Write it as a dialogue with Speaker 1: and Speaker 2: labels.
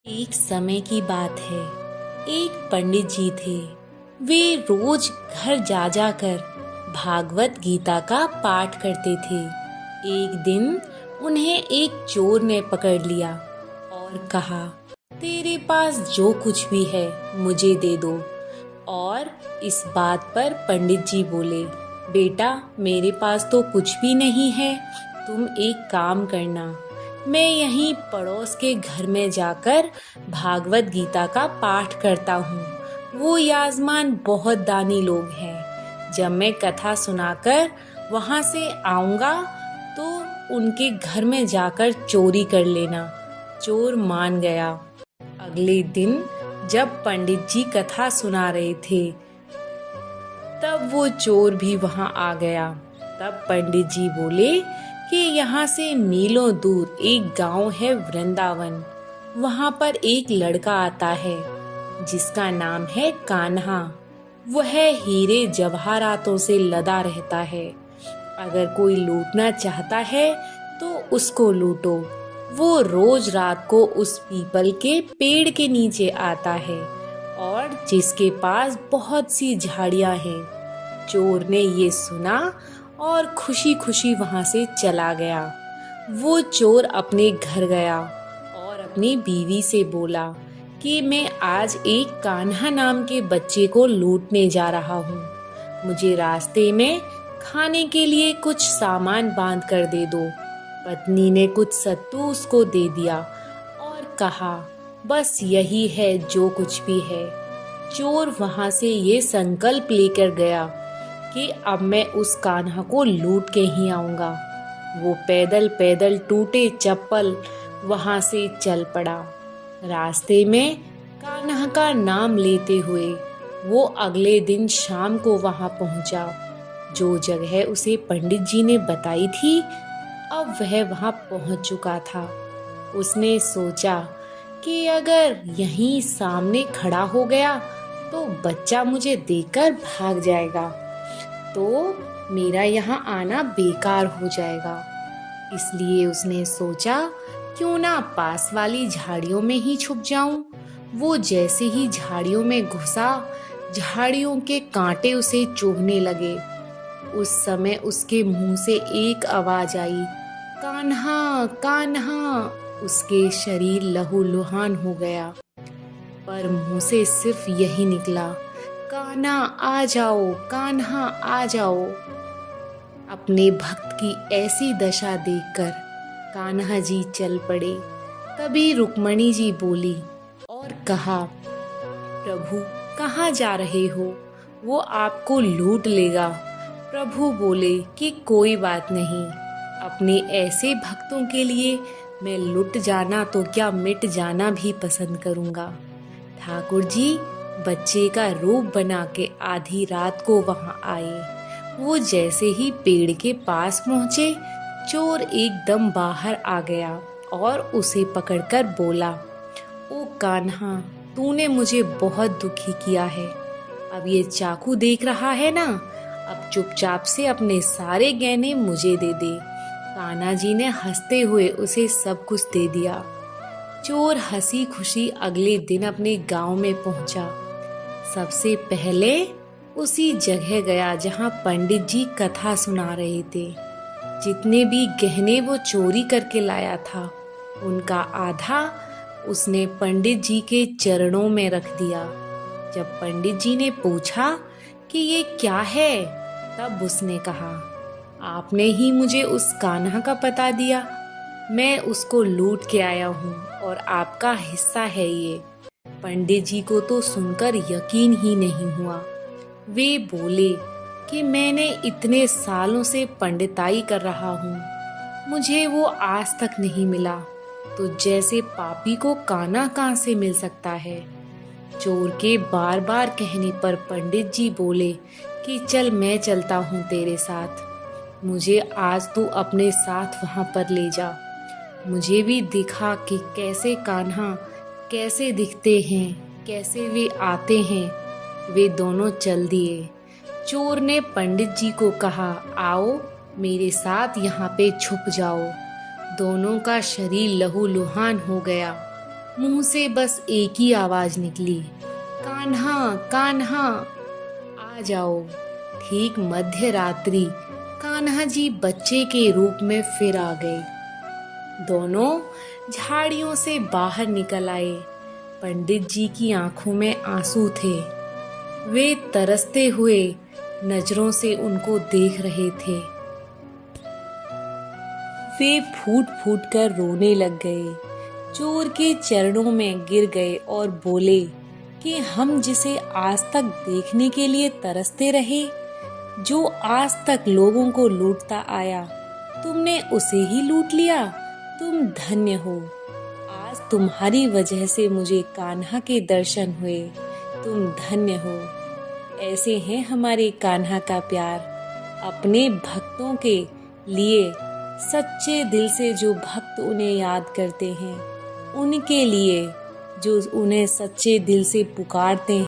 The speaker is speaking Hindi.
Speaker 1: एक समय की बात है। एक पंडित जी थे। वे रोज घर जा जाकर भागवत गीता का पाठ करते थे। एक दिन उन्हें एक चोर ने पकड़ लिया और कहा, तेरे पास जो कुछ भी है मुझे दे दो। और इस बात पर पंडित जी बोले, बेटा मेरे पास तो कुछ भी नहीं है। तुम एक काम करना, मैं यहीं पड़ोस के घर में जाकर भागवत गीता का पाठ करता हूँ। वो याजमान बहुत दानी लोग हैं। जब मैं कथा सुनाकर वहाँ से आऊँगा तो उनके घर में जाकर चोरी कर लेना। चोर मान गया। अगले दिन जब पंडित जी कथा सुना रहे थे तब वो चोर भी वहां आ गया। तब पंडित जी बोले कि यहाँ से मीलों दूर एक गांव है वृंदावन। वहां पर एक लड़का आता है जिसका नाम है कान्हा। वह हीरे जवाहरातों से लदा रहता है। अगर कोई लूटना चाहता है तो उसको लूटो। वो रोज रात को उस पीपल के पेड़ के नीचे आता है और जिसके पास बहुत सी झाड़ियां हैं। चोर ने ये सुना और खुशी खुशी वहां से चला गया। वो चोर अपने घर गया और अपनी बीवी से बोला कि मैं आज एक कान्हा नाम के बच्चे को लूटने जा रहा हूँ। मुझे रास्ते में खाने के लिए कुछ सामान बांध कर दे दो। पत्नी ने कुछ सत्तू उसको दे दिया और कहा, बस यही है जो कुछ भी है। चोर वहां से ये संकल्प लेकर गया कि अब मैं उस कान्हा को लूट के ही आऊंगा। वो पैदल पैदल टूटे चप्पल वहां से चल पड़ा। रास्ते में कान्हा का नाम लेते हुए वो अगले दिन शाम को वहां पहुंचा। जो जगह उसे पंडित जी ने बताई थी, अब वह वहां पहुंच चुका था। उसने सोचा कि अगर यहीं सामने खड़ा हो गया तो बच्चा मुझे देखकर भाग जाएगा, तो मेरा यहाँ आना बेकार हो जाएगा। इसलिए उसने सोचा, क्यों ना पास वाली झाड़ियों में ही छुप जाऊं। वो जैसे ही झाड़ियों में घुसा, झाड़ियों के कांटे उसे चुभने लगे। उस समय उसके मुंह से एक आवाज आई, कान्हा कान्हा। उसके शरीर लहूलुहान हो गया, पर मुंह से सिर्फ यही निकला, कान्हा आ जाओ, कान्हा आ जाओ। अपने भक्त की ऐसी दशा देखकर कान्हा जी चल पड़े। तभी रुक्मणी जी बोली और कहा, प्रभु कहाँ जा रहे हो? वो आपको लूट लेगा। प्रभु बोले कि कोई बात नहीं, अपने ऐसे भक्तों के लिए मैं लुट जाना तो क्या मिट जाना भी पसंद करूंगा। ठाकुर जी बच्चे का रूप बना के आधी रात को वहां आए। वो जैसे ही पेड़ के पास पहुंचे, चोर एकदम बाहर आ गया और उसे पकड़कर बोला, ओ कान्हा, तूने मुझे बहुत दुखी किया है। अब ये चाकू देख रहा है ना, अब चुपचाप से अपने सारे गहने मुझे दे दे। कान्हा जी ने हंसते हुए उसे सब कुछ दे दिया। चोर हंसी खुशी अगले दिन अपने गांव में पहुंचा। सबसे पहले उसी जगह गया जहां पंडित जी कथा सुना रहे थे। जितने भी गहने वो चोरी करके लाया था, उनका आधा उसने पंडित जी के चरणों में रख दिया। जब पंडित जी ने पूछा कि ये क्या है, तब उसने कहा, आपने ही मुझे उस कान्हा का पता दिया। मैं उसको लूट के आया हूँ और आपका हिस्सा है ये। पंडित जी को तो सुनकर यकीन ही नहीं हुआ। वे बोले कि मैंने इतने सालों से पंडिताई कर रहा हूँ, मुझे वो आज तक नहीं मिला, तो जैसे पापी को कान्हा कहाँ से मिल सकता है। चोर के बार बार कहने पर पंडित जी बोले कि चल मैं चलता हूँ तेरे साथ। मुझे आज तू अपने साथ वहां पर ले जा। मुझे भी दिखा कि कैसे कान्हा कैसे दिखते हैं, कैसे वे आते हैं। वे दोनों चल दिए। चोर ने पंडित जी को कहा, आओ मेरे साथ यहाँ पे छुप जाओ। दोनों का शरीर लहूलुहान हो गया। मुंह से बस एक ही आवाज निकली, कान्हा कान्हा आ जाओ। ठीक मध्य रात्रि कान्हा जी बच्चे के रूप में फिर आ गए। दोनों झाड़ियों से बाहर निकल आए। पंडित जी की आंखों में आंसू थे। वे तरसते हुए नजरों से उनको देख रहे थे। वे फूट फूट कर रोने लग गए, चोर के चरणों में गिर गए और बोले कि हम जिसे आज तक देखने के लिए तरसते रहे, जो आज तक लोगों को लूटता आया, तुमने उसे ही लूट लिया। तुम धन्य हो। आज तुम्हारी वजह से मुझे कान्हा के दर्शन हुए। तुम धन्य हो। ऐसे हैं हमारे कान्हा का प्यार। अपने भक्तों के लिए सच्चे दिल से जो भक्त उन्हें याद करते हैं, उनके लिए जो उन्हें सच्चे दिल से पुकारते हैं,